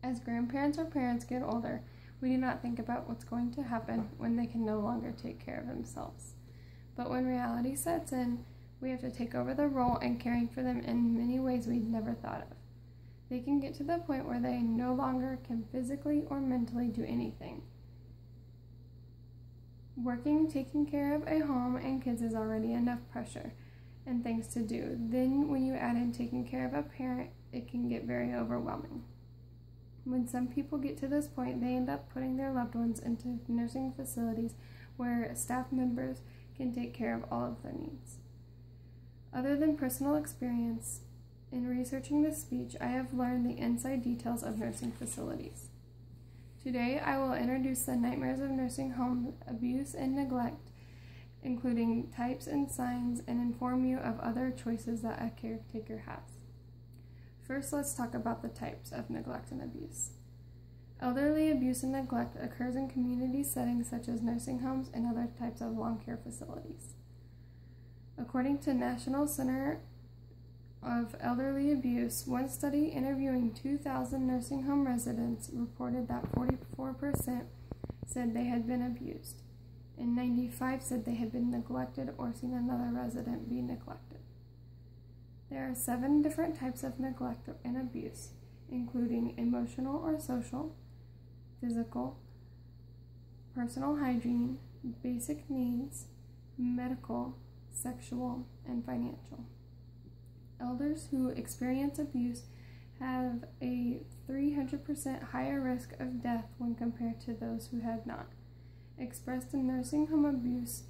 As grandparents or parents get older, we do not think about what's going to happen when they can no longer take care of themselves. But when reality sets in, we have to take over the role in caring for them in many ways we'd never thought of. They can get to the point where they no longer can physically or mentally do anything. Working, taking care of a home and kids is already enough pressure and things to do. Then when you add in taking care of a parent, it can get very overwhelming. When some people get to this point, they end up putting their loved ones into nursing facilities where staff members can take care of all of their needs. Other than personal experience, in researching this speech, I have learned the inside details of nursing facilities. Today, I will introduce the nightmares of nursing home abuse and neglect, including types and signs, and inform you of other choices that a caretaker has. First, let's talk about the types of neglect and abuse. Elderly abuse and neglect occurs in community settings such as nursing homes and other types of long care facilities. According to National Center of Elderly Abuse, one study interviewing 2,000 nursing home residents reported that 44% said they had been abused, and 95% said they had been neglected or seen another resident be neglected. There are 7 different types of neglect and abuse, including emotional or social, physical, personal hygiene, basic needs, medical, sexual, and financial. Elders who experience abuse have a 300% higher risk of death when compared to those who have not. Expressed in Nursing Home Abuse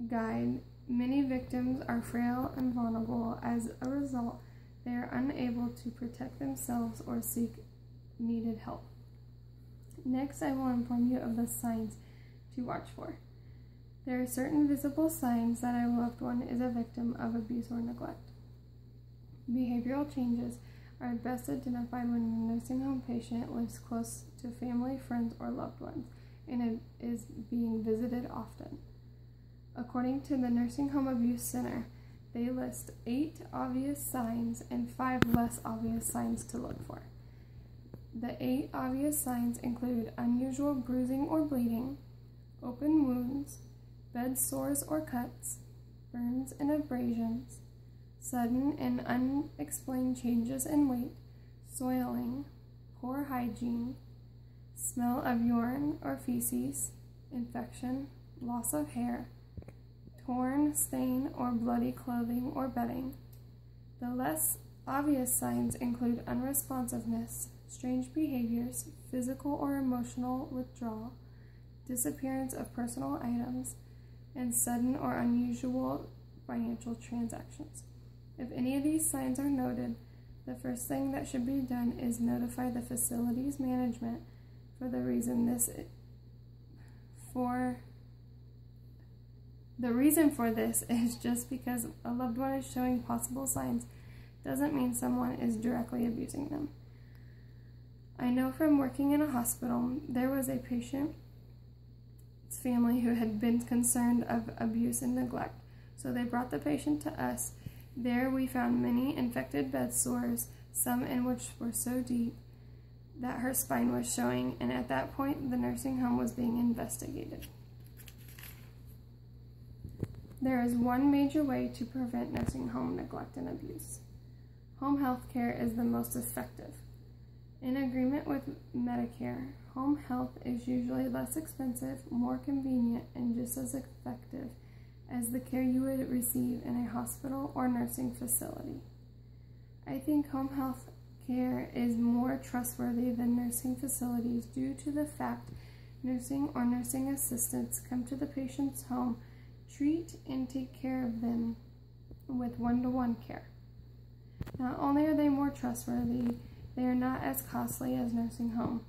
Guide, many victims are frail and vulnerable. As a result, they are unable to protect themselves or seek needed help. Next, I will inform you of the signs to watch for. There are certain visible signs that a loved one is a victim of abuse or neglect. Behavioral changes are best identified when a nursing home patient lives close to family, friends, or loved ones, and is being visited often. According to the Nursing Home Abuse Center, they list 8 obvious signs and 5 less obvious signs to look for. The 8 obvious signs include unusual bruising or bleeding, open wounds, bed sores or cuts, burns and abrasions, sudden and unexplained changes in weight, soiling, poor hygiene, smell of urine or feces, infection, loss of hair, torn, stained, or bloody clothing or bedding. The less obvious signs include unresponsiveness, strange behaviors, physical or emotional withdrawal, disappearance of personal items, and sudden or unusual financial transactions. If any of these signs are noted, the first thing that should be done is notify the facility's management. The reason for this is just because a loved one is showing possible signs doesn't mean someone is directly abusing them. I know from working in a hospital, there was a patient's family who had been concerned of abuse and neglect, so they brought the patient to us. There we found many infected bed sores, some in which were so deep that her spine was showing, and at that point the nursing home was being investigated. There is one major way to prevent nursing home neglect and abuse. Home health care is the most effective. In agreement with Medicare, home health is usually less expensive, more convenient, and just as effective as the care you would receive in a hospital or nursing facility. I think home health care is more trustworthy than nursing facilities due to the fact nursing or nursing assistants come to the patient's home, treat and take care of them with one-to-one care. Not only are they more trustworthy, they are not as costly as nursing homes.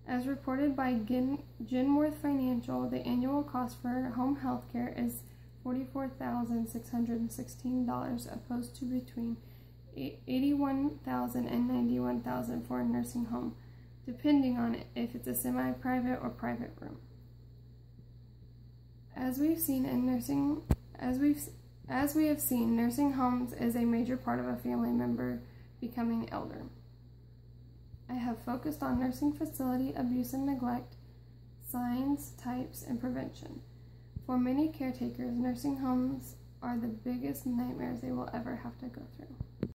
As reported by Genworth Financial, the annual cost for home health care is $44,616, opposed to between $81,000 and $91,000 for a nursing home, depending on if it's a semi-private or private room. As we have seen, nursing homes is a major part of a family member becoming elder. I have focused on nursing facility abuse and neglect, signs, types, and prevention. For many caretakers, nursing homes are the biggest nightmares they will ever have to go through.